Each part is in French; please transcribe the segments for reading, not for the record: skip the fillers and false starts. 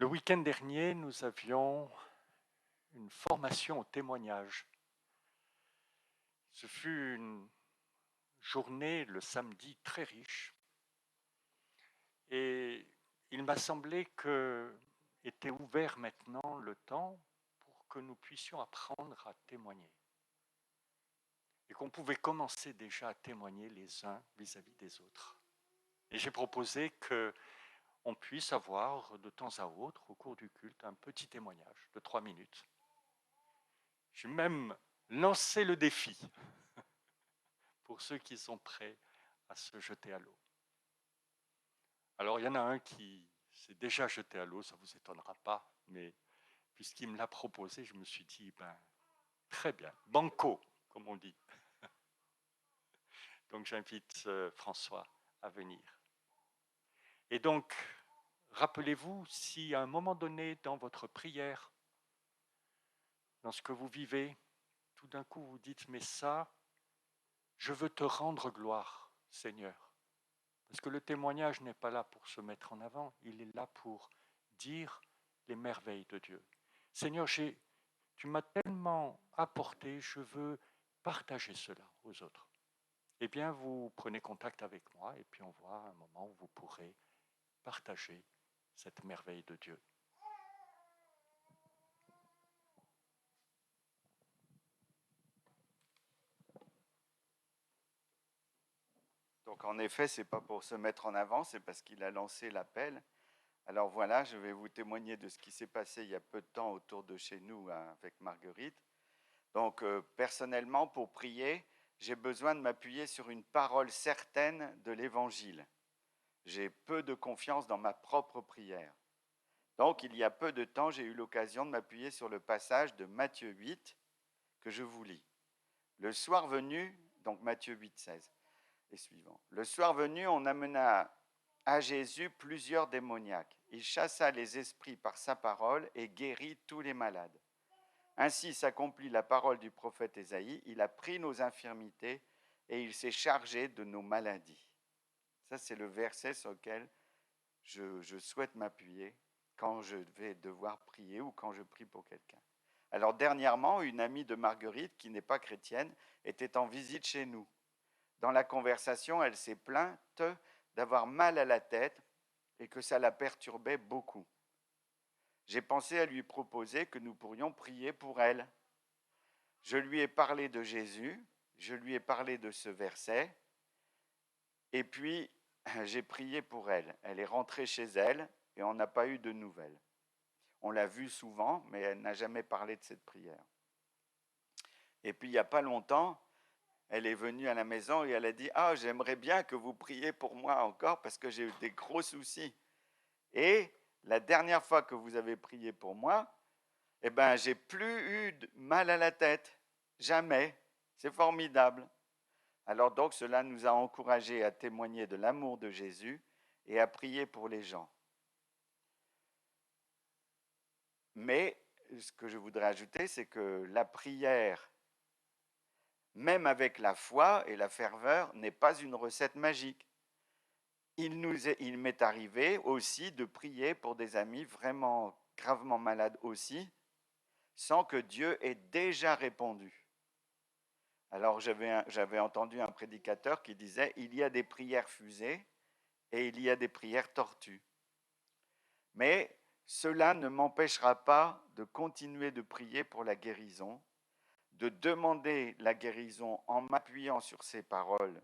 Le week-end dernier, nous avions une formation au témoignage. Ce fut une journée, le samedi, très riche. Et il m'a semblé que était ouvert maintenant le temps pour que nous puissions apprendre à témoigner. Et qu'on pouvait commencer déjà à témoigner les uns vis-à-vis des autres. Et j'ai proposé qu'on puisse avoir de temps à autre, au cours du culte, un petit témoignage de 3 minutes. J'ai même lancé le défi pour ceux qui sont prêts à se jeter à l'eau. Alors, il y en a un qui s'est déjà jeté à l'eau, ça ne vous étonnera pas, mais puisqu'il me l'a proposé, je me suis dit, très bien, banco, comme on dit. Donc, j'invite François à venir. Et donc, rappelez-vous, si à un moment donné, dans votre prière, dans ce que vous vivez, tout d'un coup, vous dites, mais ça, je veux te rendre gloire, Seigneur. Parce que le témoignage n'est pas là pour se mettre en avant, il est là pour dire les merveilles de Dieu. Seigneur, tu m'as tellement apporté, je veux partager cela aux autres. Eh bien, vous prenez contact avec moi et puis on voit un moment où vous pourrez partager cette merveille de Dieu. Donc en effet, ce n'est pas pour se mettre en avant, c'est parce qu'il a lancé l'appel. Alors voilà, je vais vous témoigner de ce qui s'est passé il y a peu de temps autour de chez nous avec Marguerite. Donc personnellement, pour prier, j'ai besoin de m'appuyer sur une parole certaine de l'Évangile. J'ai peu de confiance dans ma propre prière. Donc il y a peu de temps, j'ai eu l'occasion de m'appuyer sur le passage de Matthieu 8 que je vous lis. Le soir venu, donc Matthieu 8, 16 et suivant. Le soir venu, on amena à Jésus plusieurs démoniaques. Il chassa les esprits par sa parole et guérit tous les malades. Ainsi s'accomplit la parole du prophète Ésaïe. Il a pris nos infirmités et il s'est chargé de nos maladies. Ça, c'est le verset sur lequel je souhaite m'appuyer quand je vais devoir prier ou quand je prie pour quelqu'un. Alors dernièrement, une amie de Marguerite, qui n'est pas chrétienne, était en visite chez nous. Dans la conversation, elle s'est plainte d'avoir mal à la tête et que ça la perturbait beaucoup. J'ai pensé à lui proposer que nous pourrions prier pour elle. Je lui ai parlé de Jésus, je lui ai parlé de ce verset, et puis j'ai prié pour elle. Elle est rentrée chez elle et on n'a pas eu de nouvelles. On l'a vue souvent, mais elle n'a jamais parlé de cette prière. Et puis il n'y a pas longtemps, elle est venue à la maison et elle a dit « Ah, j'aimerais bien que vous priez pour moi encore parce que j'ai eu des gros soucis. » Et la dernière fois que vous avez prié pour moi, eh ben, j'ai plus eu de mal à la tête. Jamais. C'est formidable. Alors donc, cela nous a encouragés à témoigner de l'amour de Jésus et à prier pour les gens. Mais ce que je voudrais ajouter, c'est que la prière, même avec la foi et la ferveur, n'est pas une recette magique. Il m'est arrivé aussi de prier pour des amis vraiment gravement malades aussi, sans que Dieu ait déjà répondu. Alors j'avais entendu un prédicateur qui disait « Il y a des prières fusées et il y a des prières tortues ». Mais cela ne m'empêchera pas de continuer de prier pour la guérison, de demander la guérison en m'appuyant sur ces paroles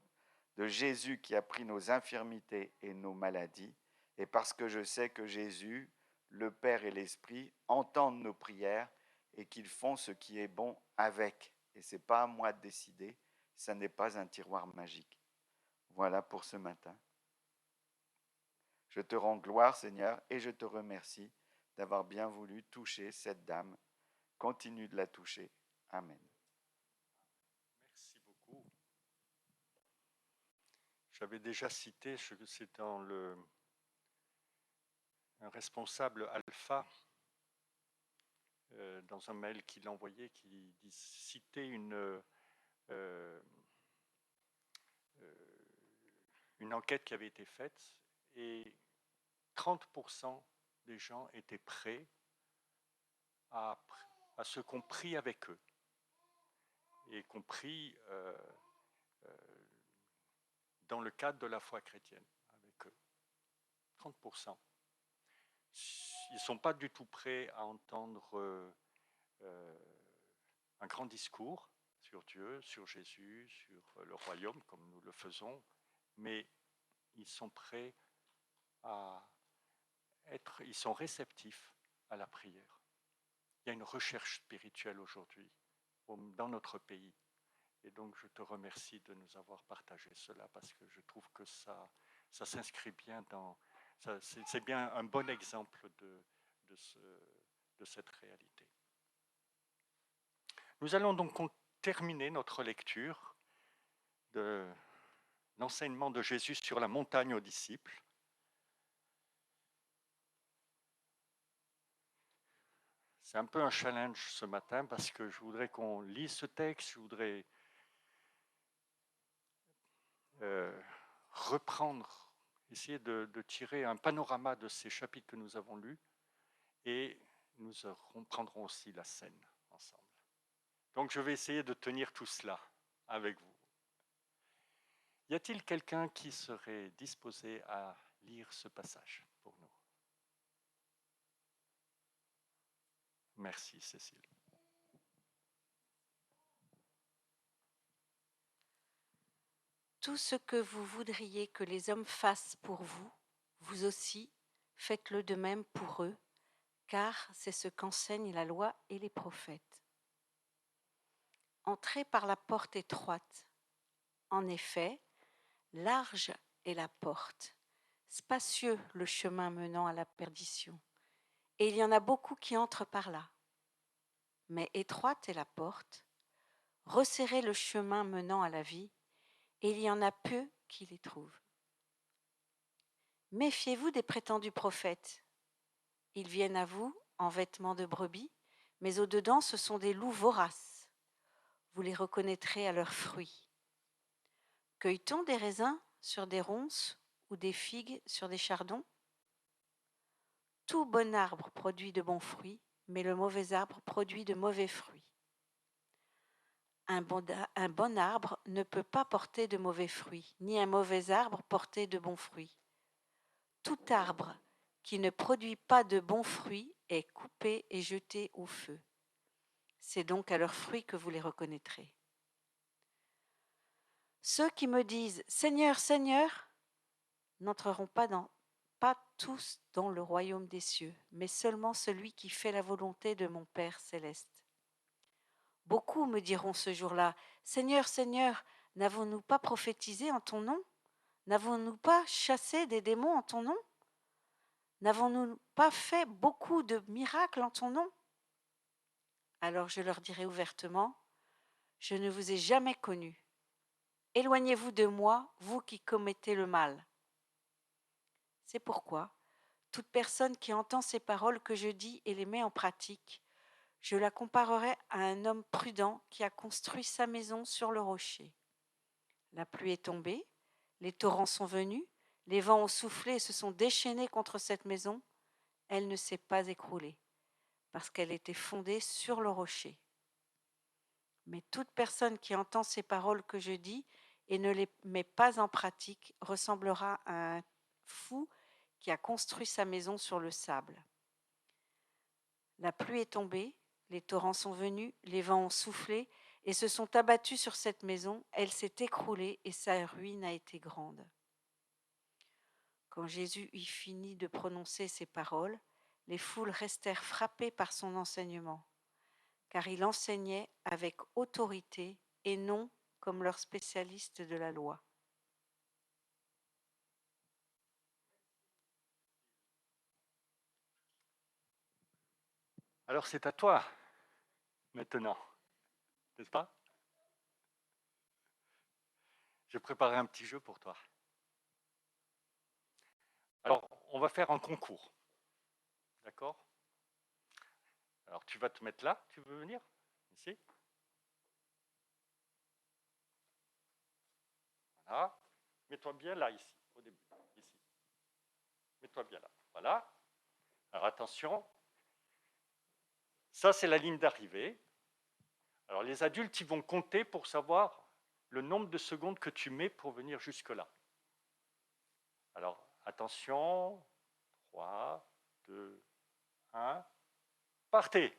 de Jésus qui a pris nos infirmités et nos maladies, et parce que je sais que Jésus, le Père et l'Esprit entendent nos prières et qu'ils font ce qui est bon avec. Et ce n'est pas à moi de décider, ça n'est pas un tiroir magique. Voilà pour ce matin. Je te rends gloire, Seigneur, et je te remercie d'avoir bien voulu toucher cette dame. Continue de la toucher. Amen. Merci beaucoup. J'avais déjà cité, c'est dans un responsable Alpha, dans un mail qu'il envoyait, qui citait euh, une enquête qui avait été faite et 30% des gens étaient prêts à ce qu'on prie avec eux et qu'on prie dans le cadre de la foi chrétienne avec eux. 30%. Ils ne sont pas du tout prêts à entendre un grand discours sur Dieu, sur Jésus, sur le royaume, comme nous le faisons, mais ils sont prêts ils sont réceptifs à la prière. Il y a une recherche spirituelle aujourd'hui dans notre pays. Et donc, je te remercie de nous avoir partagé cela parce que je trouve que ça s'inscrit bien dans... C'est bien un bon exemple de cette réalité. Nous allons donc terminer notre lecture de l'enseignement de Jésus sur la montagne aux disciples. C'est un peu un challenge ce matin parce que je voudrais qu'on lise ce texte, je voudrais reprendre, essayer de tirer un panorama de ces chapitres que nous avons lus et nous prendrons aussi la scène ensemble. Donc je vais essayer de tenir tout cela avec vous. Y a-t-il quelqu'un qui serait disposé à lire ce passage pour nous? Merci Cécile. Tout ce que vous voudriez que les hommes fassent pour vous, vous aussi, faites-le de même pour eux, car c'est ce qu'enseignent la loi et les prophètes. Entrez par la porte étroite. En effet, large est la porte, spacieux le chemin menant à la perdition, et il y en a beaucoup qui entrent par là. Mais étroite est la porte, resserrez le chemin menant à la vie, et il y en a peu qui les trouvent. Méfiez-vous des prétendus prophètes. Ils viennent à vous en vêtements de brebis, mais au-dedans ce sont des loups voraces. Vous les reconnaîtrez à leurs fruits. Cueille-t-on des raisins sur des ronces ou des figues sur des chardons? Tout bon arbre produit de bons fruits, mais le mauvais arbre produit de mauvais fruits. Un bon arbre ne peut pas porter de mauvais fruits, ni un mauvais arbre porter de bons fruits. Tout arbre qui ne produit pas de bons fruits est coupé et jeté au feu. C'est donc à leurs fruits que vous les reconnaîtrez. Ceux qui me disent « Seigneur, Seigneur » n'entreront pas tous dans le royaume des cieux, mais seulement celui qui fait la volonté de mon Père céleste. Beaucoup me diront ce jour-là « Seigneur, Seigneur, n'avons-nous pas prophétisé en ton nom? N'avons-nous pas chassé des démons en ton nom? N'avons-nous pas fait beaucoup de miracles en ton nom ?» Alors je leur dirai ouvertement « Je ne vous ai jamais connus. Éloignez-vous de moi, vous qui commettez le mal. » C'est pourquoi, toute personne qui entend ces paroles que je dis et les met en pratique, je la comparerai à un homme prudent qui a construit sa maison sur le rocher. La pluie est tombée, les torrents sont venus, les vents ont soufflé et se sont déchaînés contre cette maison. Elle ne s'est pas écroulée, parce qu'elle était fondée sur le rocher. Mais toute personne qui entend ces paroles que je dis et ne les met pas en pratique ressemblera à un fou qui a construit sa maison sur le sable. La pluie est tombée, les torrents sont venus, les vents ont soufflé et se sont abattus sur cette maison. Elle s'est écroulée et sa ruine a été grande. Quand Jésus eut fini de prononcer ces paroles, les foules restèrent frappées par son enseignement, car il enseignait avec autorité et non comme leurs spécialistes de la loi. Alors c'est à toi maintenant, n'est-ce pas? J'ai préparé un petit jeu pour toi. Alors, on va faire un concours. D'accord? Alors, tu vas te mettre là, tu veux venir? Ici? Voilà. Mets-toi bien là, ici, au début. Ici. Mets-toi bien là. Voilà. Alors attention, ça c'est la ligne d'arrivée. Alors les adultes, ils vont compter pour savoir le nombre de secondes que tu mets pour venir jusque-là. Alors attention, 3, 2, 1, partez.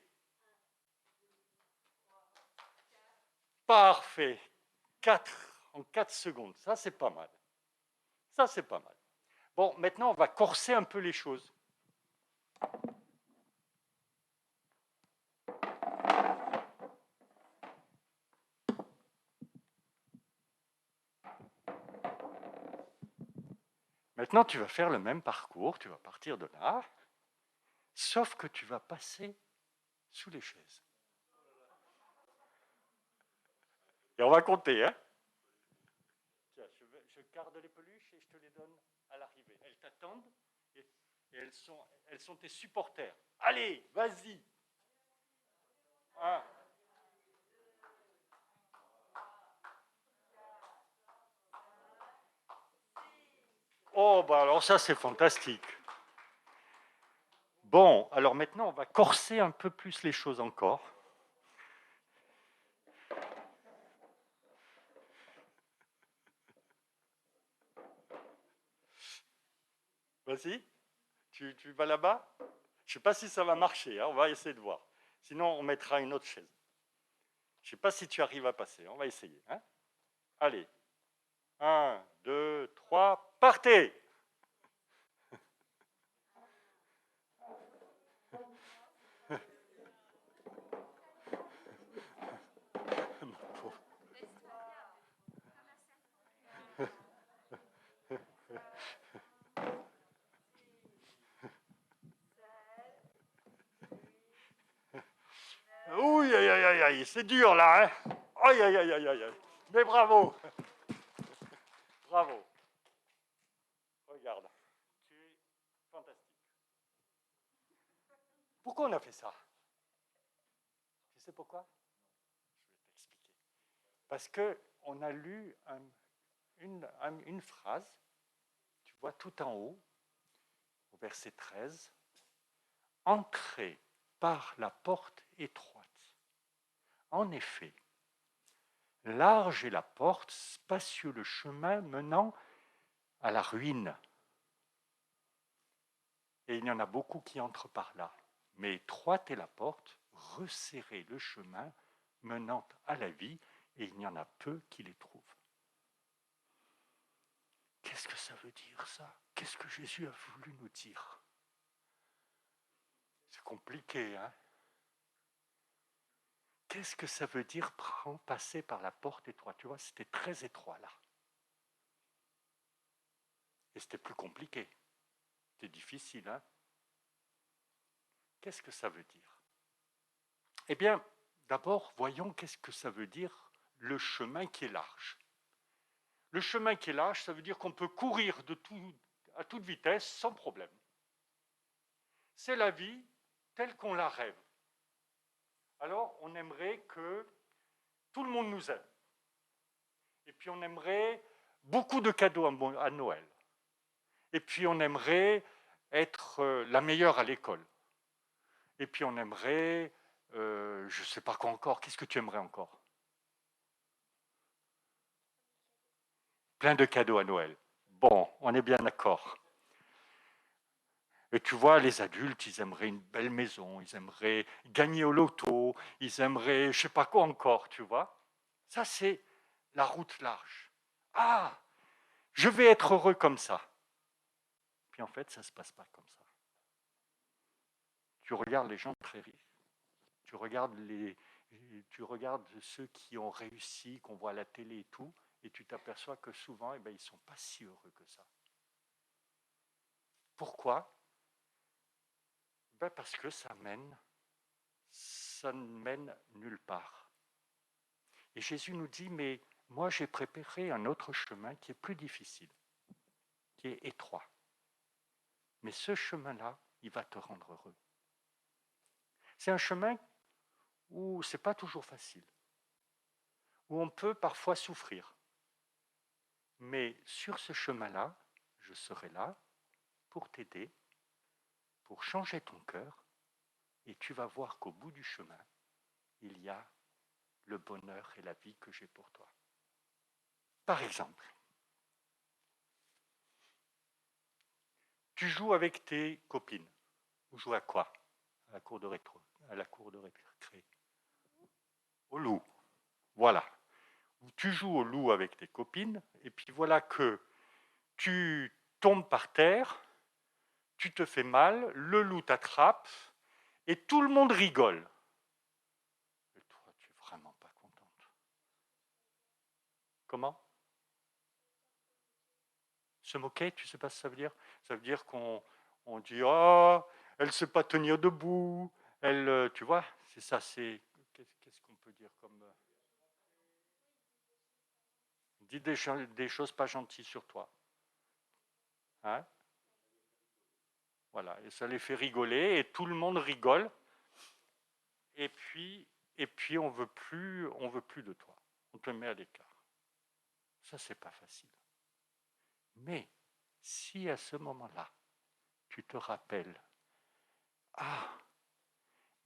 Parfait. 4 en 4 secondes, ça c'est pas mal. Ça c'est pas mal. Bon, maintenant on va corser un peu les choses. Maintenant, tu vas faire le même parcours, tu vas partir de là, sauf que tu vas passer sous les chaises. Et on va compter, hein. Tiens, je garde les peluches et je te les donne à l'arrivée. Elles t'attendent et elles sont tes supporters. Allez, vas-y. 1. Oh, bah alors ça, c'est fantastique. Bon, alors maintenant, on va corser un peu plus les choses encore. Vas-y, tu vas là-bas. Je ne sais pas si ça va marcher, hein, on va essayer de voir. Sinon, on mettra une autre chaise. Je ne sais pas si tu arrives à passer, on va essayer. Hein. Allez, 1, 2, 3, partez. Ouh, aïe, aïe, aïe, aïe, c'est dur là, hein. Aïe, aïe, aïe, aïe, aïe. Mais bravo. Bravo. Regarde, tu es fantastique. Pourquoi on a fait ça? Tu sais pourquoi? Je vais t'expliquer. Parce qu'on a lu une phrase, tu vois tout en haut, au verset 13, « Entrez par la porte étroite. En effet, large est la porte, spacieux le chemin menant à la ruine. Et il y en a beaucoup qui entrent par là. Mais étroite est la porte, resserré le chemin menant à la vie, et il y en a peu qui les trouvent. » Qu'est-ce que ça veut dire ça? Qu'est-ce que Jésus a voulu nous dire? C'est compliqué, hein? Qu'est-ce que ça veut dire passer par la porte étroite? Tu vois, c'était très étroit là. Et c'était plus compliqué. C'était difficile, hein? Qu'est-ce que ça veut dire? Eh bien, d'abord, voyons qu'est-ce que ça veut dire le chemin qui est large. Le chemin qui est large, ça veut dire qu'on peut courir à toute vitesse sans problème. C'est la vie telle qu'on la rêve. Alors, on aimerait que tout le monde nous aime. Et puis, on aimerait beaucoup de cadeaux à Noël. Et puis, on aimerait être la meilleure à l'école. Et puis, on aimerait, je ne sais pas quoi encore. Qu'est-ce que tu aimerais encore? Plein de cadeaux à Noël. Bon, on est bien d'accord. Et tu vois, les adultes, ils aimeraient une belle maison, ils aimeraient gagner au loto, ils aimeraient je ne sais pas quoi encore, tu vois. Ça, c'est la route large. Ah, je vais être heureux comme ça. Puis en fait, ça ne se passe pas comme ça. Tu regardes les gens très riches, tu regardes ceux qui ont réussi, qu'on voit à la télé et tout, et tu t'aperçois que souvent, ils ne sont pas si heureux que ça. Pourquoi? Parce que ça ne mène nulle part. Et Jésus nous dit, mais moi j'ai préparé un autre chemin qui est plus difficile, qui est étroit. Mais ce chemin-là, il va te rendre heureux. C'est un chemin où ce n'est pas toujours facile, où on peut parfois souffrir. Mais sur ce chemin-là, je serai là pour t'aider, pour changer ton cœur, et tu vas voir qu'au bout du chemin, il y a le bonheur et la vie que j'ai pour toi. Par exemple, tu joues avec tes copines. Vous jouez à quoi? À la cour de récré. Au loup. Voilà. Tu joues au loup avec tes copines, et puis voilà que tu tombes par terre, tu te fais mal, le loup t'attrape, et tout le monde rigole. Et toi, tu es vraiment pas contente. Comment? Se moquer, tu sais pas ce que ça veut dire? Ça veut dire qu'on dit oh, elle sait pas tenir debout, elle, tu vois, c'est ça, c'est qu'est-ce qu'on peut dire comme dit des choses pas gentilles sur toi, hein? Voilà, et ça les fait rigoler et tout le monde rigole et puis on veut plus de toi, on te met à l'écart. Ça c'est pas facile. Mais si à ce moment-là tu te rappelles, ah,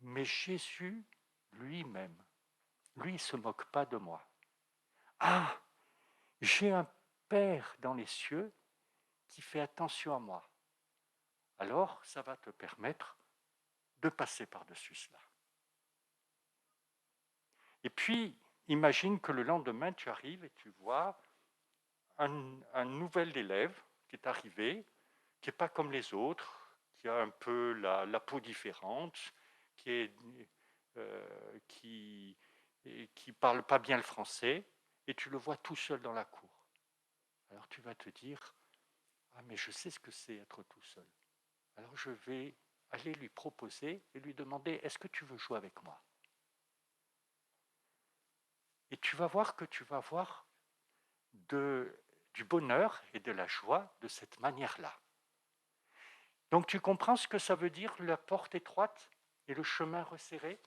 mais Jésus lui-même, lui, il ne se moque pas de moi. Ah, j'ai un Père dans les cieux qui fait attention à moi. Alors, ça va te permettre de passer par-dessus cela. Et puis, imagine que le lendemain, tu arrives et tu vois un nouvel élève qui est arrivé, qui n'est pas comme les autres, qui a un peu la peau différente, qui parle pas bien le français, et tu le vois tout seul dans la cour. Alors tu vas te dire, ah mais je sais ce que c'est être tout seul. Alors je vais aller lui proposer et lui demander, est-ce que tu veux jouer avec moi? Et tu vas voir que tu vas avoir du bonheur et de la joie de cette manière-là. Donc tu comprends ce que ça veut dire la porte étroite et le chemin resserré?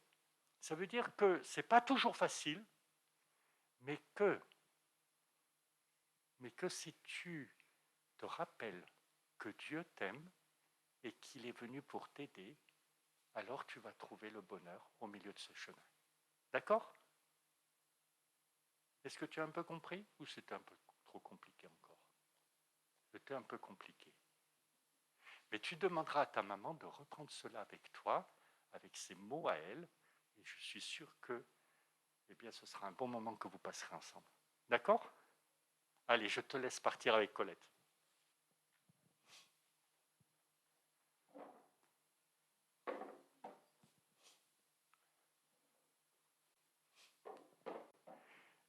Ça veut dire que ce n'est pas toujours facile, mais que si tu te rappelles que Dieu t'aime et qu'il est venu pour t'aider, alors tu vas trouver le bonheur au milieu de ce chemin. D'accord? Est-ce que tu as un peu compris ou c'était un peu trop compliqué encore? C'était un peu compliqué. Mais tu demanderas à ta maman de reprendre cela avec toi, avec ces mots à elle, et je suis sûr que ce sera un bon moment que vous passerez ensemble. D'accord? Allez, je te laisse partir avec Colette.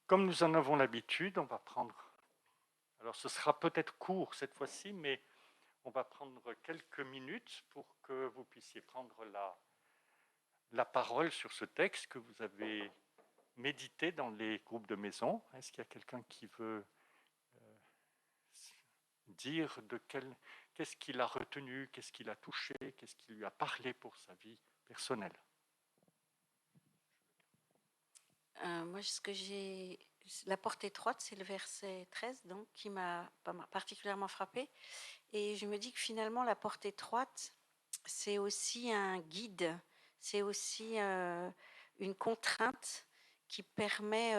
Comme nous en avons l'habitude, on va prendre... Alors ce sera peut-être court cette fois-ci, mais on va prendre quelques minutes pour que vous puissiez prendre la parole sur ce texte que vous avez médité dans les groupes de maison. Est-ce qu'il y a quelqu'un qui veut dire qu'est-ce qu'il a retenu, qu'est-ce qu'il a touché, qu'est-ce qui lui a parlé pour sa vie personnelle? Moi, ce que j'ai... La porte étroite, c'est le verset 13, donc, qui m'a particulièrement frappée. Et je me dis que finalement, la porte étroite, c'est aussi un guide, c'est aussi une contrainte qui permet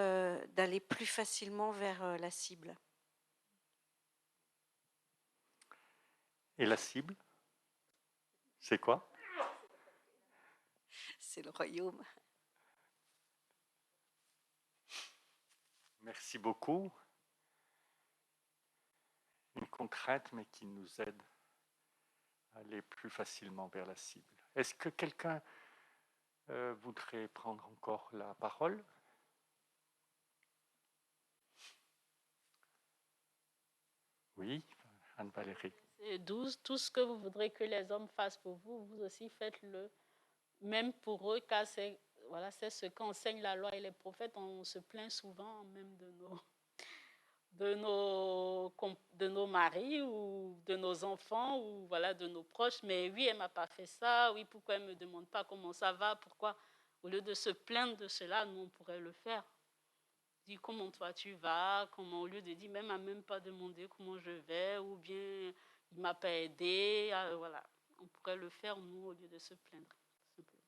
d'aller plus facilement vers la cible. Et la cible, c'est quoi? C'est le royaume. Merci beaucoup. Une contrainte, mais qui nous aide à aller plus facilement vers la cible. Est-ce que quelqu'un voudrait prendre encore la parole? Oui, Anne-Valérie. Et 12, tout ce que vous voudrez que les hommes fassent pour vous, vous aussi faites-le, même pour eux, car c'est ce qu'enseigne la loi et les prophètes. On se plaint souvent même de nos maris ou de nos enfants ou de nos proches. Mais oui, elle m'a pas fait ça. Oui, pourquoi elle me demande pas comment ça va? Pourquoi, au lieu de se plaindre de cela, nous on pourrait le faire. Dis comment toi tu vas, comment, au lieu de dire même à même pas demander comment je vais ou bien il m'a pas aidé, voilà. on pourrait le faire, nous, au lieu de se plaindre. Simplement.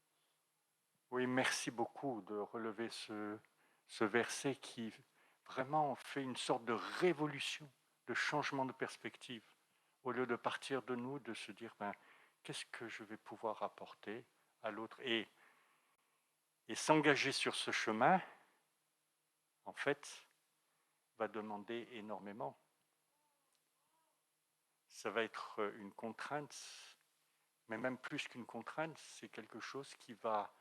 Oui, merci beaucoup de relever ce verset qui vraiment fait une sorte de révolution, de changement de perspective. Au lieu de partir de nous, de se dire, ben, qu'est-ce que je vais pouvoir apporter à l'autre et s'engager sur ce chemin, en fait, va demander énormément. Ça va être une contrainte, mais même plus qu'une contrainte, c'est quelque chose qui va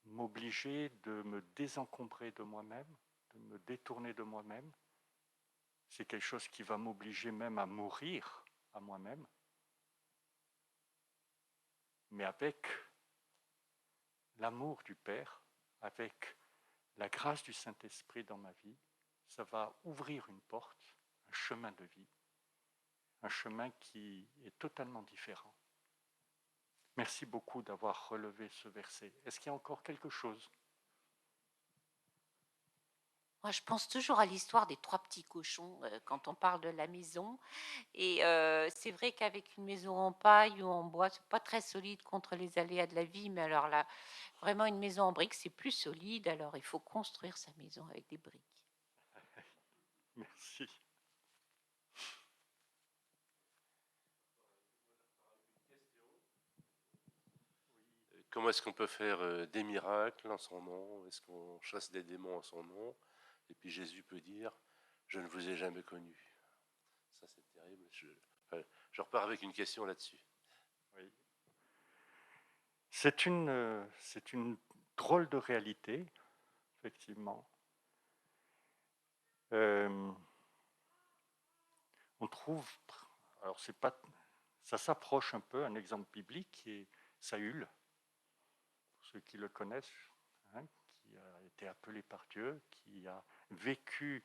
m'obliger de me désencombrer de moi-même, de me détourner de moi-même. C'est quelque chose qui va m'obliger même à mourir à moi-même, mais avec l'amour du Père, avec la grâce du Saint-Esprit dans ma vie, ça va ouvrir une porte, un chemin de vie, un chemin qui est totalement différent. Merci beaucoup d'avoir relevé ce verset. Est-ce qu'il y a encore quelque chose? Moi, je pense toujours à l'histoire des 3 petits cochons quand on parle de la maison. Et c'est vrai qu'avec une maison en paille ou en bois, c'est pas très solide contre les aléas de la vie. Mais alors là, vraiment une maison en briques, c'est plus solide. Alors il faut construire sa maison avec des briques. Merci. Comment est-ce qu'on peut faire des miracles en son nom? Est-ce qu'on chasse des démons en son nom? Et puis Jésus peut dire, je ne vous ai jamais connu. Ça c'est terrible. Je repars avec une question là-dessus. Oui. C'est une drôle de réalité, effectivement. On trouve, alors c'est pas, ça s'approche un peu, un exemple biblique qui est Saül, pour ceux qui le connaissent, hein, qui a été appelé par Dieu, qui a vécu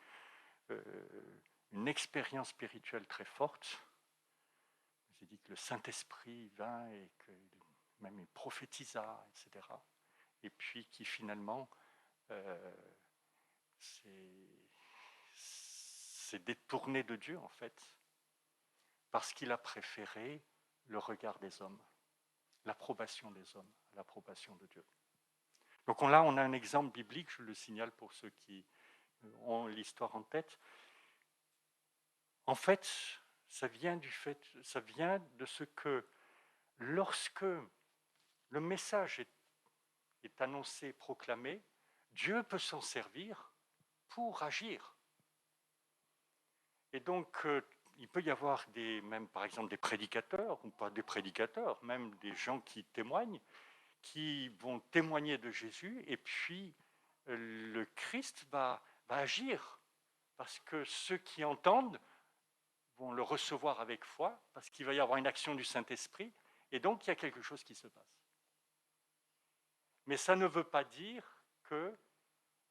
une expérience spirituelle très forte. J'ai dit que le Saint-Esprit vint et que même il prophétisa, etc. Et puis qui finalement s'est détourné de Dieu en fait, parce qu'il a préféré le regard des hommes, l'approbation des hommes, l'approbation de Dieu. Donc là, on a un exemple biblique, je le signale pour ceux qui ont l'histoire en tête. En fait, ça vient de ce que lorsque le message est annoncé, proclamé, Dieu peut s'en servir pour agir. Et donc, il peut y avoir même par exemple des prédicateurs, ou pas des prédicateurs, même des gens qui témoignent, qui vont témoigner de Jésus, et puis le Christ va agir, parce que ceux qui entendent vont le recevoir avec foi, parce qu'il va y avoir une action du Saint-Esprit, et donc il y a quelque chose qui se passe. Mais ça ne veut pas dire que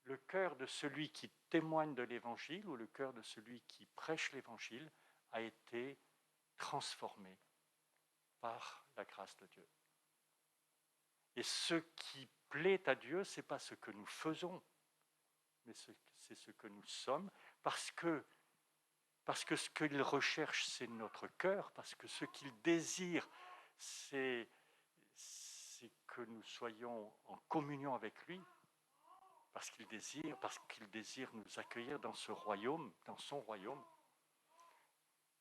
le cœur de celui qui témoigne de l'Évangile ou le cœur de celui qui prêche l'Évangile a été transformé par la grâce de Dieu. Et ce qui plaît à Dieu, ce n'est pas ce que nous faisons, mais c'est ce que nous sommes, parce que ce qu'il recherche, c'est notre cœur, parce que ce qu'il désire, c'est que nous soyons en communion avec lui, parce qu'il désire nous accueillir dans ce royaume, dans son royaume,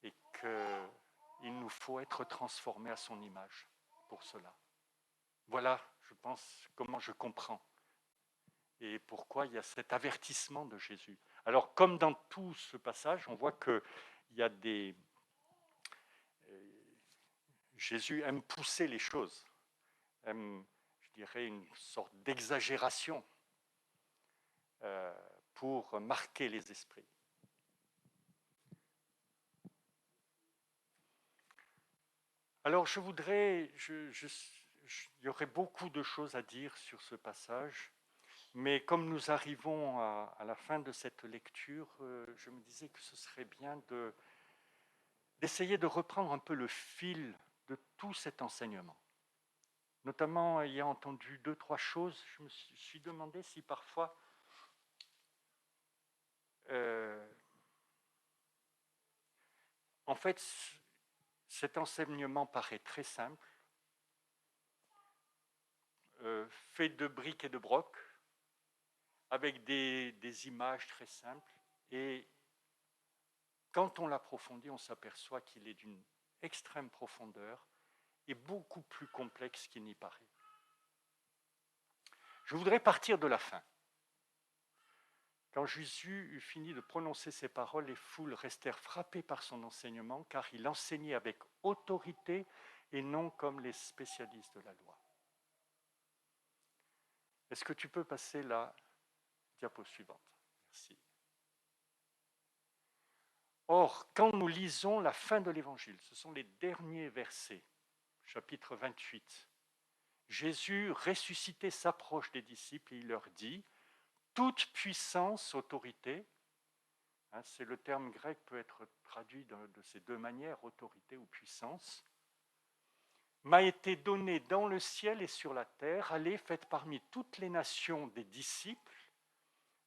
et qu'il nous faut être transformés à son image pour cela. Voilà, je pense, comment je comprends et pourquoi il y a cet avertissement de Jésus. Alors, comme dans tout ce passage, on voit qu'il y a Jésus aime pousser les choses, aime, je dirais, une sorte d'exagération pour marquer les esprits. Alors, il y aurait beaucoup de choses à dire sur ce passage, mais comme nous arrivons à la fin de cette lecture, je me disais que ce serait bien d'essayer de reprendre un peu le fil de tout cet enseignement. Notamment, ayant entendu 2-3 choses, je me suis demandé si parfois en fait, cet enseignement paraît très simple, fait de briques et de broc, avec des images très simples. Et quand on l'approfondit, on s'aperçoit qu'il est d'une extrême profondeur et beaucoup plus complexe qu'il n'y paraît. Je voudrais partir de la fin. Quand Jésus eut fini de prononcer ces paroles, les foules restèrent frappées par son enseignement, car il enseignait avec autorité et non comme les spécialistes de la loi. Est-ce que tu peux passer la diapo suivante? Merci. Or, quand nous lisons la fin de l'Évangile, ce sont les derniers versets, chapitre 28, Jésus ressuscité s'approche des disciples et il leur dit « Toute puissance, autorité », c'est le terme grec peut être traduit de ces deux manières, autorité ou puissance, m'a été donnée dans le ciel et sur la terre. Allez, faites parmi toutes les nations des disciples,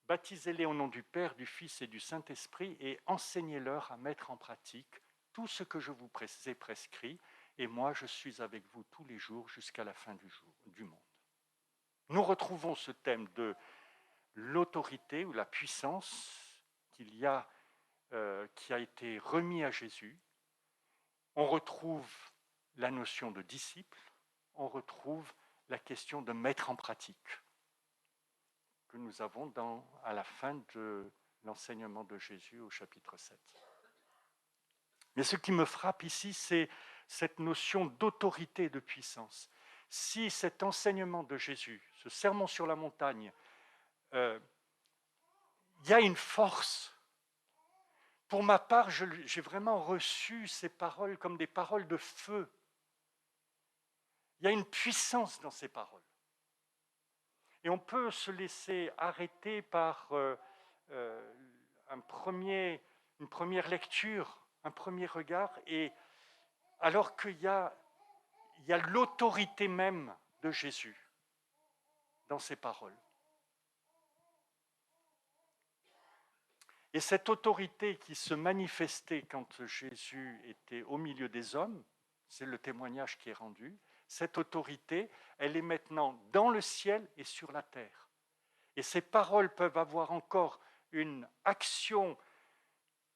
baptisez-les au nom du Père, du Fils et du Saint-Esprit et enseignez-leur à mettre en pratique tout ce que je vous ai prescrit, et moi je suis avec vous tous les jours jusqu'à la fin du monde. Nous retrouvons ce thème de l'autorité ou la puissance qui a été remis à Jésus. On retrouve la notion de disciple, on retrouve la question de mettre en pratique que nous avons à la fin de l'enseignement de Jésus au chapitre 7. Mais ce qui me frappe ici, c'est cette notion d'autorité et de puissance. Si cet enseignement de Jésus, ce sermon sur la montagne, il y a une force. Pour ma part, j'ai vraiment reçu ces paroles comme des paroles de feu. Il y a une puissance dans ces paroles. Et on peut se laisser arrêter par une première lecture, un premier regard, et alors qu'il y a l'autorité même de Jésus dans ces paroles. Et cette autorité qui se manifestait quand Jésus était au milieu des hommes, c'est le témoignage qui est rendu, cette autorité, elle est maintenant dans le ciel et sur la terre. Et ces paroles peuvent avoir encore une action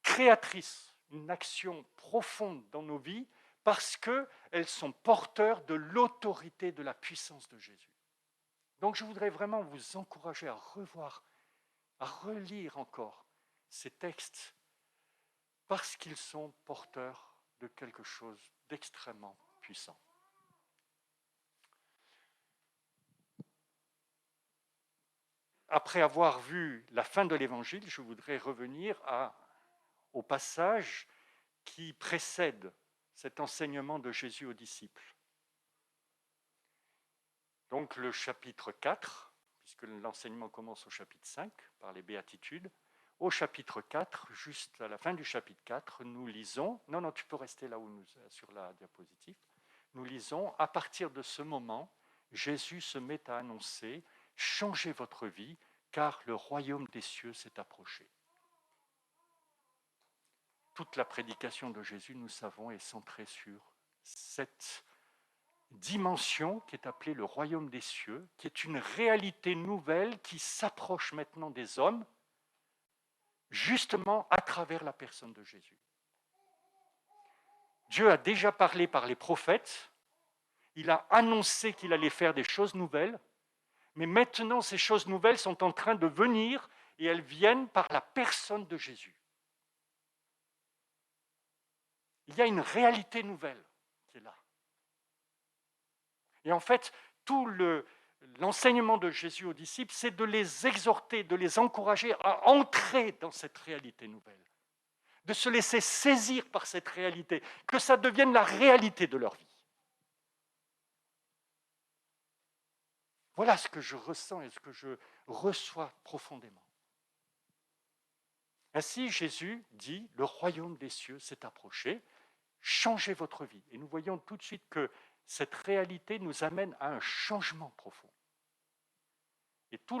créatrice, une action profonde dans nos vies, parce qu'elles sont porteurs de l'autorité, de la puissance de Jésus. Donc je voudrais vraiment vous encourager à revoir, à relire encore ces textes, parce qu'ils sont porteurs de quelque chose d'extrêmement puissant. Après avoir vu la fin de l'Évangile, je voudrais revenir au passage qui précède cet enseignement de Jésus aux disciples. Donc le chapitre 4, puisque l'enseignement commence au chapitre 5 par les béatitudes, au chapitre 4, juste à la fin du chapitre 4, nous lisons, non, tu peux rester là sur la diapositive, nous lisons, à partir de ce moment, Jésus se met à annoncer « Changez votre vie, car le royaume des cieux s'est approché. » Toute la prédication de Jésus, nous savons, est centrée sur cette dimension qui est appelée le royaume des cieux, qui est une réalité nouvelle qui s'approche maintenant des hommes, justement à travers la personne de Jésus. Dieu a déjà parlé par les prophètes, il a annoncé qu'il allait faire des choses nouvelles, mais maintenant ces choses nouvelles sont en train de venir et elles viennent par la personne de Jésus. Il y a une réalité nouvelle qui est là. Et en fait, tout l'enseignement de Jésus aux disciples, c'est de les exhorter, de les encourager à entrer dans cette réalité nouvelle, de se laisser saisir par cette réalité, que ça devienne la réalité de leur vie. Voilà ce que je ressens et ce que je reçois profondément. Ainsi, Jésus dit, le royaume des cieux s'est approché, changez votre vie. Et nous voyons tout de suite que cette réalité nous amène à un changement profond. Et tout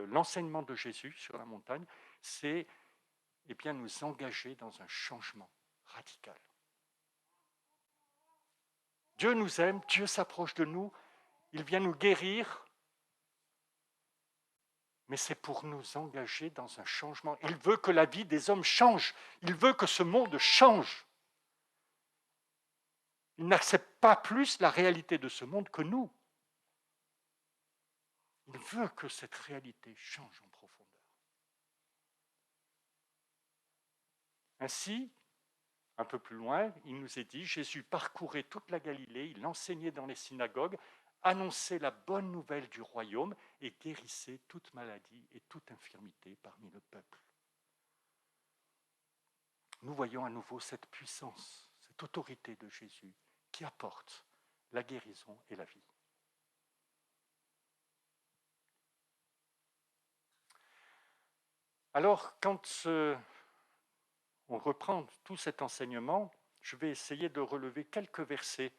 l'enseignement de Jésus sur la montagne, c'est nous engager dans un changement radical. Dieu nous aime, Dieu s'approche de nous, il vient nous guérir, mais c'est pour nous engager dans un changement. Il veut que la vie des hommes change. Il veut que ce monde change. Il n'accepte pas plus la réalité de ce monde que nous. Il veut que cette réalité change en profondeur. Ainsi, un peu plus loin, il nous est dit, Jésus parcourait toute la Galilée, il enseignait dans les synagogues, annonçait la bonne nouvelle du royaume et guérissait toute maladie et toute infirmité parmi le peuple. Nous voyons à nouveau cette puissance, cette autorité de Jésus qui apporte la guérison et la vie. Alors, quand on reprend tout cet enseignement, je vais essayer de relever quelques versets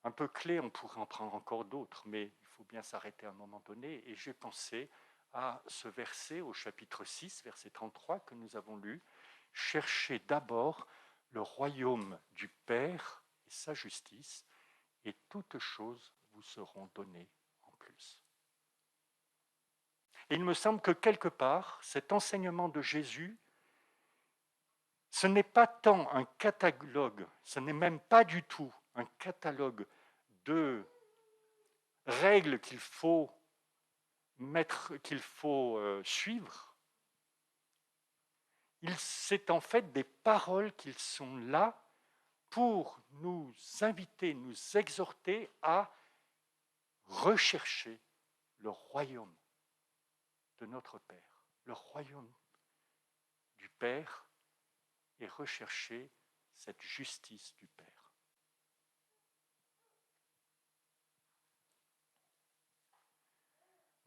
un peu clés. On pourrait en prendre encore d'autres, mais il faut bien s'arrêter à un moment donné. Et j'ai pensé à ce verset au chapitre 6, verset 33 que nous avons lu. « Cherchez d'abord le royaume du Père et sa justice, et toutes choses vous seront données en plus. » Et il me semble que quelque part, cet enseignement de Jésus, ce n'est pas tant un catalogue, ce n'est même pas du tout un catalogue de règles qu'il faut suivre. C'est en fait des paroles qui sont là pour nous inviter, nous exhorter à rechercher le royaume de notre Père, le royaume du Père, et rechercher cette justice du Père.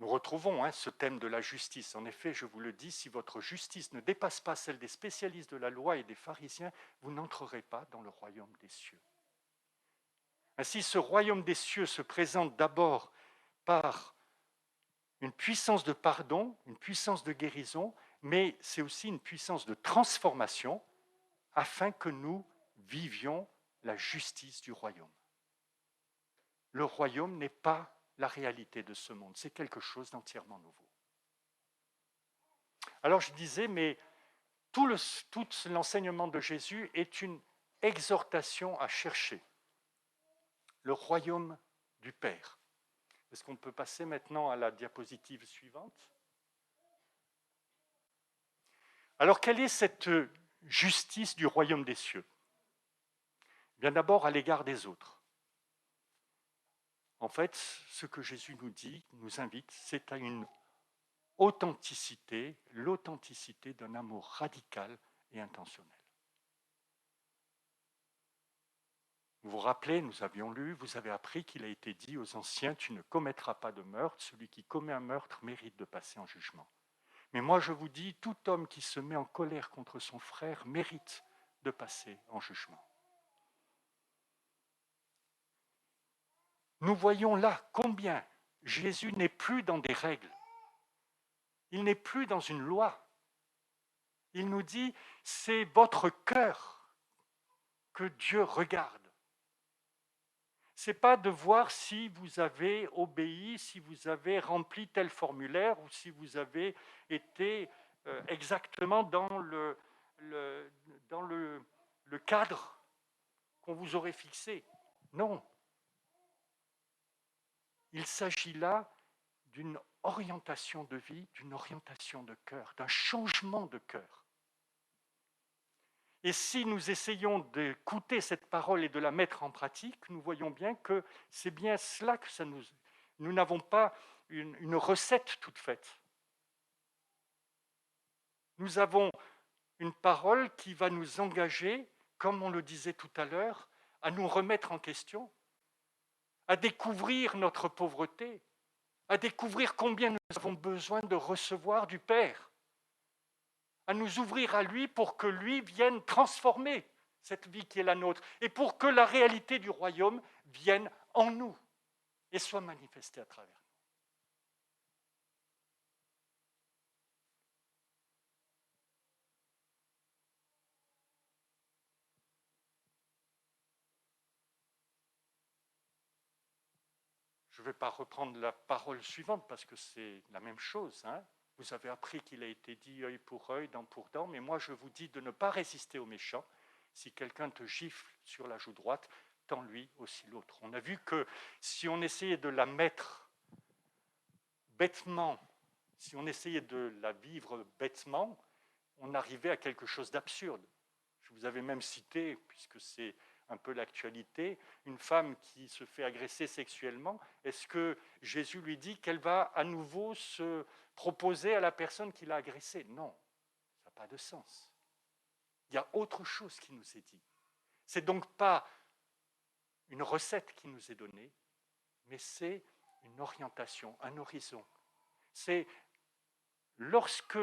Nous retrouvons ce thème de la justice. En effet, je vous le dis, si votre justice ne dépasse pas celle des spécialistes de la loi et des pharisiens, vous n'entrerez pas dans le royaume des cieux. Ainsi, ce royaume des cieux se présente d'abord par une puissance de pardon, une puissance de guérison, mais c'est aussi une puissance de transformation afin que nous vivions la justice du royaume. Le royaume n'est pas la réalité de ce monde, c'est quelque chose d'entièrement nouveau. Alors je disais, mais tout l'enseignement de Jésus est une exhortation à chercher le royaume du Père. Est-ce qu'on peut passer maintenant à la diapositive suivante? Alors, quelle est cette justice du royaume des cieux? Bien d'abord à l'égard des autres. En fait, ce que Jésus nous dit, nous invite, c'est à une authenticité, l'authenticité d'un amour radical et intentionnel. Vous vous rappelez, nous avions lu, vous avez appris qu'il a été dit aux anciens, tu ne commettras pas de meurtre, celui qui commet un meurtre mérite de passer en jugement. Mais moi je vous dis, tout homme qui se met en colère contre son frère mérite de passer en jugement. Nous voyons là combien Jésus n'est plus dans des règles. Il n'est plus dans une loi. Il nous dit, c'est votre cœur que Dieu regarde. Ce n'est pas de voir si vous avez obéi, si vous avez rempli tel formulaire ou si vous avez été exactement dans le cadre qu'on vous aurait fixé. Non. Il s'agit là d'une orientation de vie, d'une orientation de cœur, d'un changement de cœur. Et si nous essayons d'écouter cette parole et de la mettre en pratique, nous voyons bien que c'est bien cela que nous n'avons pas une recette toute faite. Nous avons une parole qui va nous engager, comme on le disait tout à l'heure, à nous remettre en question, à découvrir notre pauvreté, à découvrir combien nous avons besoin de recevoir du Père, à nous ouvrir à lui pour que lui vienne transformer cette vie qui est la nôtre et pour que la réalité du royaume vienne en nous et soit manifestée à travers nous. Je ne vais pas reprendre la parole suivante parce que c'est la même chose. Hein. Vous avez appris qu'il a été dit œil pour œil, dent pour dent, mais moi je vous dis de ne pas résister aux méchants. Si quelqu'un te gifle sur la joue droite, tends-lui aussi l'autre. On a vu que si on essayait de la mettre bêtement, si on essayait de la vivre bêtement, on arrivait à quelque chose d'absurde. Je vous avais même cité, puisque c'est un peu l'actualité, une femme qui se fait agresser sexuellement. Est-ce que Jésus lui dit qu'elle va à nouveau se proposer à la personne qui l'a agressée? Non, ça n'a pas de sens. Il y a autre chose qui nous est dit. C'est donc pas une recette qui nous est donnée, mais c'est une orientation, un horizon. C'est lorsque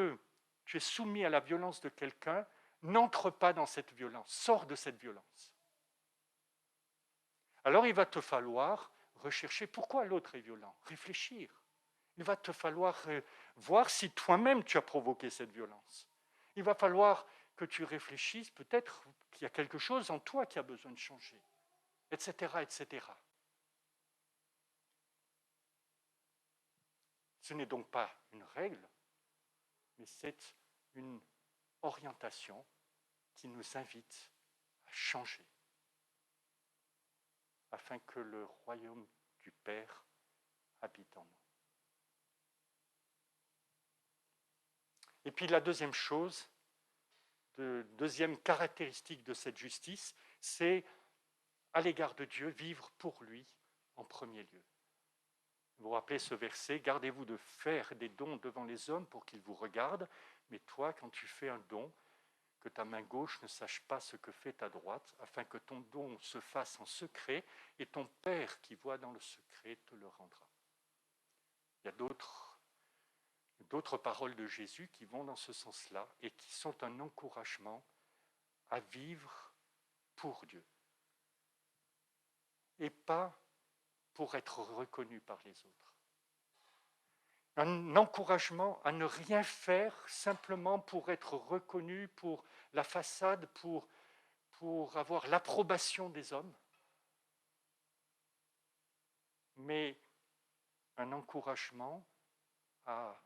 tu es soumis à la violence de quelqu'un, n'entre pas dans cette violence, sors de cette violence. Alors il va te falloir rechercher pourquoi l'autre est violent, réfléchir. Il va te falloir voir si toi-même tu as provoqué cette violence. Il va falloir que tu réfléchisses, peut-être qu'il y a quelque chose en toi qui a besoin de changer, etc., etc. Ce n'est donc pas une règle, mais c'est une orientation qui nous invite à changer, afin que le royaume du Père habite en nous. Et puis la deuxième chose, deuxième caractéristique de cette justice, c'est à l'égard de Dieu, vivre pour lui en premier lieu. Vous vous rappelez ce verset, gardez-vous de faire des dons devant les hommes pour qu'ils vous regardent, mais toi, quand tu fais un don, que ta main gauche ne sache pas ce que fait ta droite, afin que ton don se fasse en secret, et ton Père qui voit dans le secret te le rendra. Il y a d'autres paroles de Jésus qui vont dans ce sens-là et qui sont un encouragement à vivre pour Dieu et pas pour être reconnu par les autres. Un encouragement à ne rien faire simplement pour être reconnu, pour la façade, pour avoir l'approbation des hommes, mais un encouragement à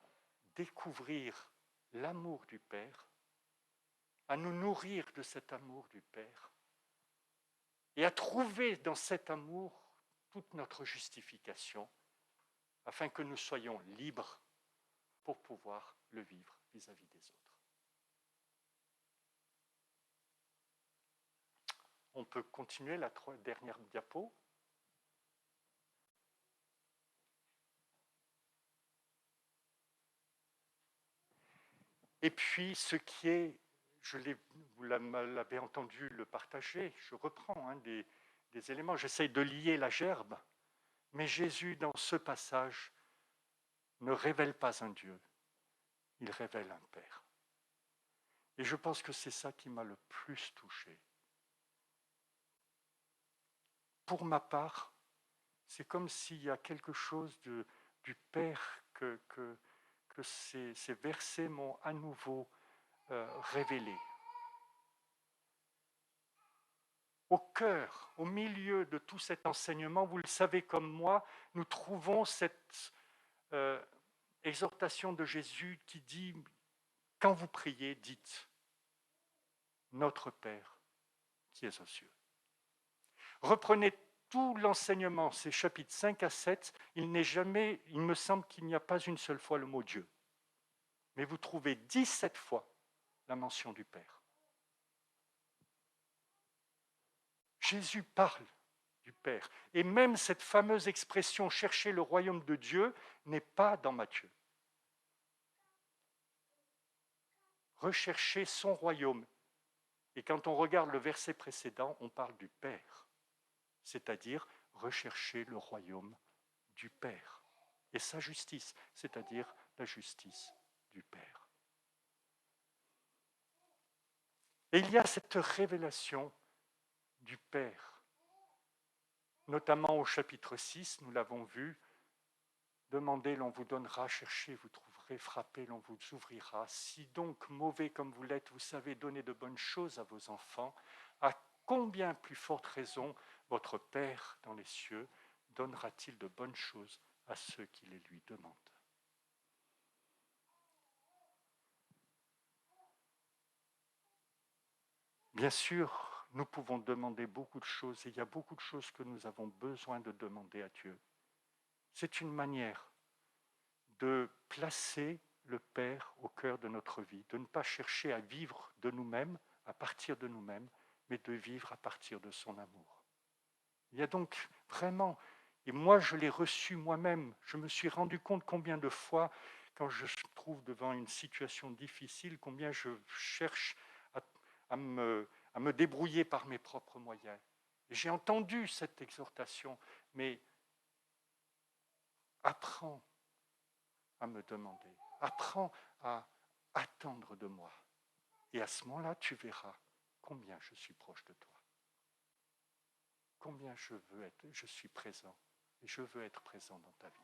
découvrir l'amour du Père, à nous nourrir de cet amour du Père et à trouver dans cet amour toute notre justification afin que nous soyons libres pour pouvoir le vivre vis-à-vis des autres. On peut continuer la dernière diapo. Et puis, ce qui est, vous l'avez entendu le partager, je reprends des éléments, j'essaye de lier la gerbe, mais Jésus, dans ce passage, ne révèle pas un Dieu, il révèle un Père. Et je pense que c'est ça qui m'a le plus touché. Pour ma part, c'est comme s'il y a quelque chose du Père que ces versets m'ont à nouveau révélé. Au cœur, au milieu de tout cet enseignement, vous le savez comme moi, nous trouvons cette exhortation de Jésus qui dit, quand vous priez, dites, notre Père qui est aux cieux. Reprenez tout l'enseignement, ces chapitres 5 à 7, il me semble qu'il n'y a pas une seule fois le mot Dieu. Mais vous trouvez 17 fois la mention du Père. Jésus parle du Père. Et même cette fameuse expression « chercher le royaume de Dieu » n'est pas dans Matthieu. Rechercher son royaume. Et quand on regarde le verset précédent, on parle du Père. C'est-à-dire rechercher le royaume du Père. Et sa justice, c'est-à-dire la justice du Père. Et il y a cette révélation du Père, notamment au chapitre 6, nous l'avons vu, demandez, l'on vous donnera, cherchez, vous trouverez, frappez, l'on vous ouvrira. Si donc mauvais comme vous l'êtes, vous savez donner de bonnes choses à vos enfants, à combien plus forte raison votre Père dans les cieux donnera-t-il de bonnes choses à ceux qui les lui demandent. Bien sûr, nous pouvons demander beaucoup de choses et il y a beaucoup de choses que nous avons besoin de demander à Dieu. C'est une manière de placer le Père au cœur de notre vie, de ne pas chercher à vivre de nous-mêmes, à partir de nous-mêmes, mais de vivre à partir de son amour. Il y a donc vraiment, et moi je l'ai reçu moi-même, je me suis rendu compte combien de fois, quand je me trouve devant une situation difficile, combien je cherche à me débrouiller par mes propres moyens. Et j'ai entendu cette exhortation, mais apprends à me demander, apprends à attendre de moi. Et à ce moment-là, tu verras combien je suis proche de toi. Combien je suis présent et je veux être présent dans ta vie.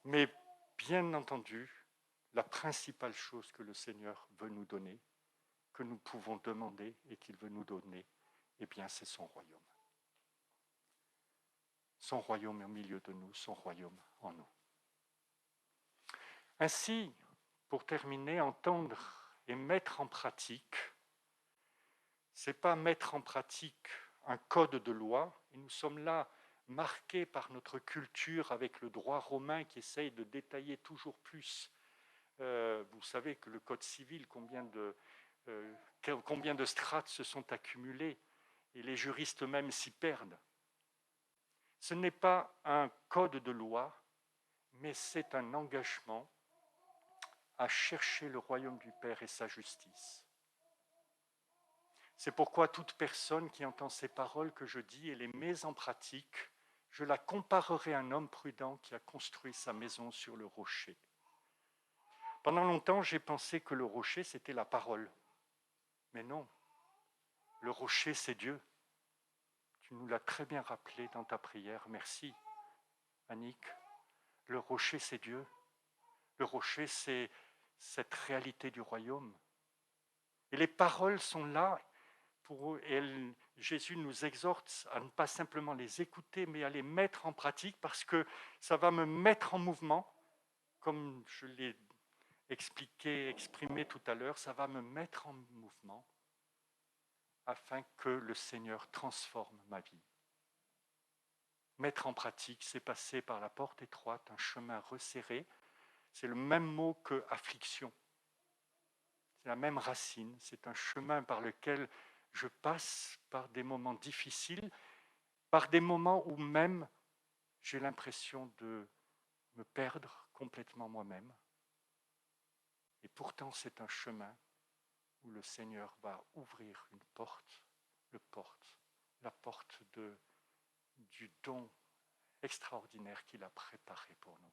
Mais bien entendu, la principale chose que le Seigneur veut nous donner, que nous pouvons demander et qu'il veut nous donner, eh bien c'est son royaume. Son royaume est au milieu de nous, son royaume en nous. Ainsi, pour terminer, entendre et mettre en pratique, ce n'est pas mettre en pratique un code de loi, et nous sommes là marqués par notre culture avec le droit romain qui essaye de détailler toujours plus. Vous savez que le code civil, combien de strates se sont accumulées, et les juristes même s'y perdent. Ce n'est pas un code de loi, mais c'est un engagement à chercher le royaume du Père et sa justice. C'est pourquoi toute personne qui entend ces paroles que je dis et les met en pratique, je la comparerai à un homme prudent qui a construit sa maison sur le rocher. Pendant longtemps, j'ai pensé que le rocher, c'était la parole. Mais non, le rocher, c'est Dieu. Tu nous l'as très bien rappelé dans ta prière. Merci, Annick. Le rocher, c'est Dieu. Le rocher, c'est cette réalité du royaume. Et les paroles sont là. Jésus nous exhorte à ne pas simplement les écouter, mais à les mettre en pratique parce que ça va me mettre en mouvement, comme je l'ai exprimé tout à l'heure, ça va me mettre en mouvement afin que le Seigneur transforme ma vie. Mettre en pratique, c'est passer par la porte étroite, un chemin resserré. C'est le même mot que affliction. C'est la même racine. C'est un chemin par lequel je passe par des moments difficiles, par des moments où même j'ai l'impression de me perdre complètement moi-même. Et pourtant, c'est un chemin où le Seigneur va ouvrir une porte, la porte du don extraordinaire qu'il a préparé pour nous.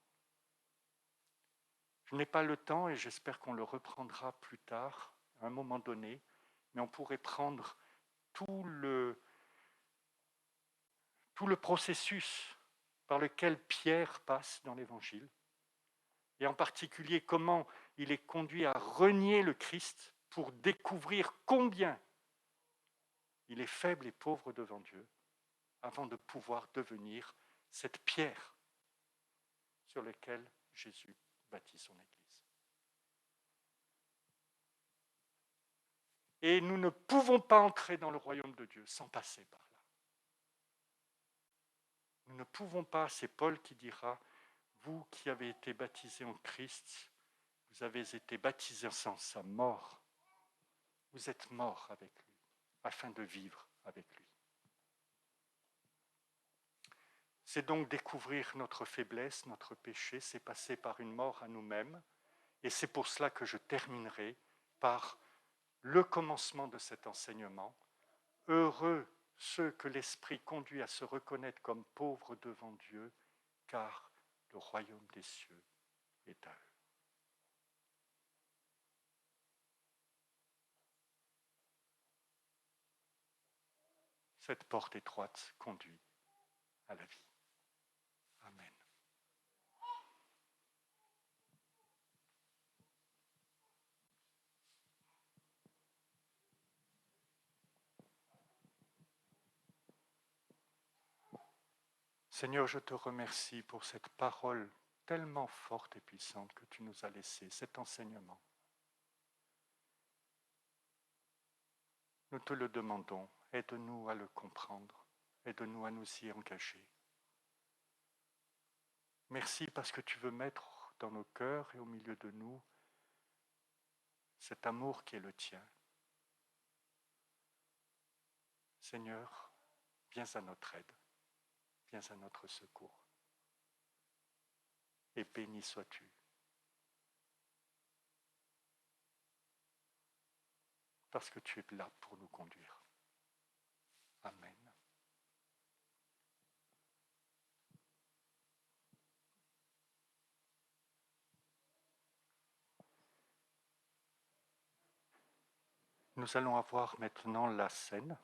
Je n'ai pas le temps et j'espère qu'on le reprendra plus tard, à un moment donné, mais on pourrait prendre tout le processus par lequel Pierre passe dans l'Évangile, et en particulier comment il est conduit à renier le Christ pour découvrir combien il est faible et pauvre devant Dieu, avant de pouvoir devenir cette pierre sur laquelle Jésus bâtit son Église. Et nous ne pouvons pas entrer dans le royaume de Dieu sans passer par là. Nous ne pouvons pas, c'est Paul qui dira, vous qui avez été baptisés en Christ, vous avez été baptisés sans sa mort. Vous êtes morts avec lui, afin de vivre avec lui. C'est donc découvrir notre faiblesse, notre péché, c'est passer par une mort à nous-mêmes. Et c'est pour cela que je terminerai par le commencement de cet enseignement. Heureux ceux que l'Esprit conduit à se reconnaître comme pauvres devant Dieu, car le royaume des cieux est à eux. Cette porte étroite conduit à la vie. Amen. Seigneur, je te remercie pour cette parole tellement forte et puissante que tu nous as laissée, cet enseignement. Nous te le demandons, aide-nous à le comprendre, aide-nous à nous y engager. Merci parce que tu veux mettre dans nos cœurs et au milieu de nous cet amour qui est le tien. Seigneur, viens à notre aide, viens à notre secours. Et béni sois-tu. Parce que tu es là pour nous conduire. Amen. Nous allons avoir maintenant la scène.